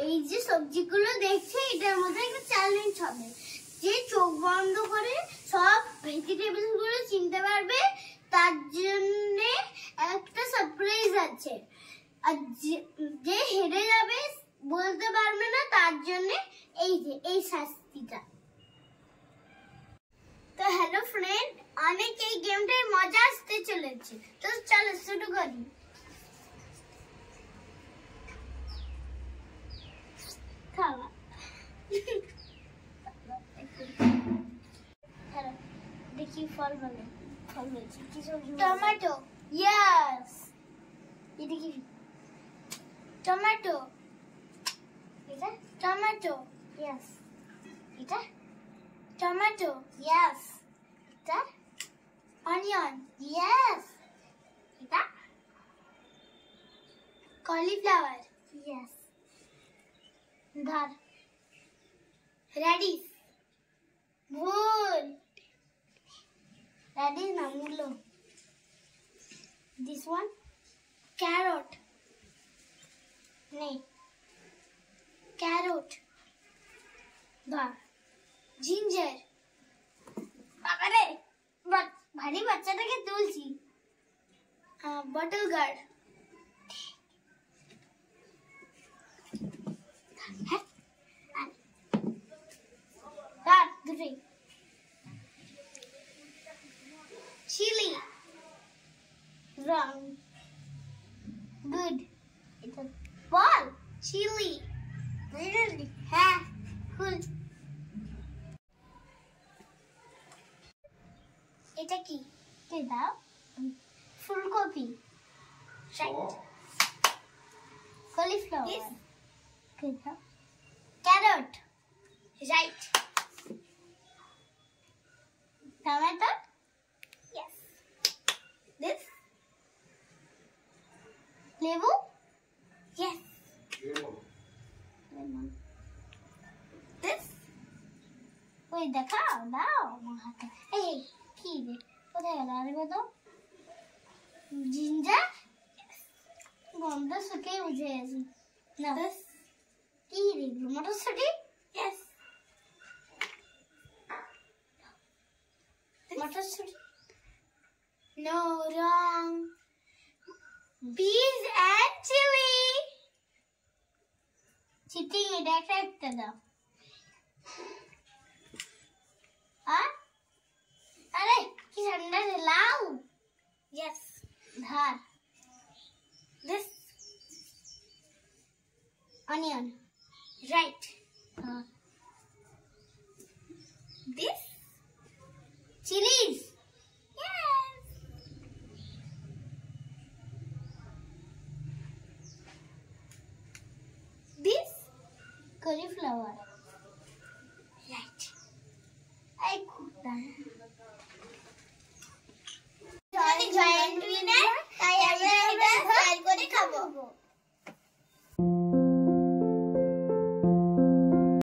এই যে সবজিগুলো দেখছে এটার মধ্যে একটা চ্যালেঞ্জ হবে, যে চোখ বন্ধ করে সব ভেজিটেবলস গুলো চিনতে পারবে তার জন্য একটা সারপ্রাইজ আছে। আর যে হেরে যাবে বলতে পারবে না তার জন্য এই যে এই শাস্তিটা। তো হ্যালো ফ্রেন্ড, অনেক এই গেমটায় মজা আসতে চলেছে, তো চলো শুরু করি। খাওয়া দেখি ফল বলে, ফল বলছি কি সবজি? টমেটো। ইয়েস। এটা কি? টমেটো। এটা টমেটো। ইয়েস। এটা টমেটো। ইয়েস। এটা অনিয়ন। ইয়েস। এটা কলিফ্লাওয়ার। ইয়েস। ধর রেডিশ। ভুল, রেডিশ না মূলো। This one carrot. নেই ক্যারট। ধর জিঞ্জার। বাবারে ভারী বাচ্চাটাকে তুলছি। Bottle gourd. হ্যাঁ দুটোই। চিলি। রং। গুড। এটা বল চিলি। হ্যাঁ ফুল। এটা কি? দাও। ফুলকপি। Right. Cauliflower. Carrot. Right. Tomato. Yes. This. লেবু। Yes. Lemon. This. ওই দেখাও দাও আমার হাতে। এই কি রে, কোথায় গেল? আরে কত জিঞ্জার। গন্ধ শুকে বুঝে গেছি না। কি রে, মটরশুঁটি। Yes. মটরশুঁটি। No, wrong. Bees and chili. Cheating, এটা একটা দাও। আরে কি ঠান্ডা রে, লাউ। Yes. ধর this onion. Right. This chilies. Yes. This cauliflower. Right. I cooked that.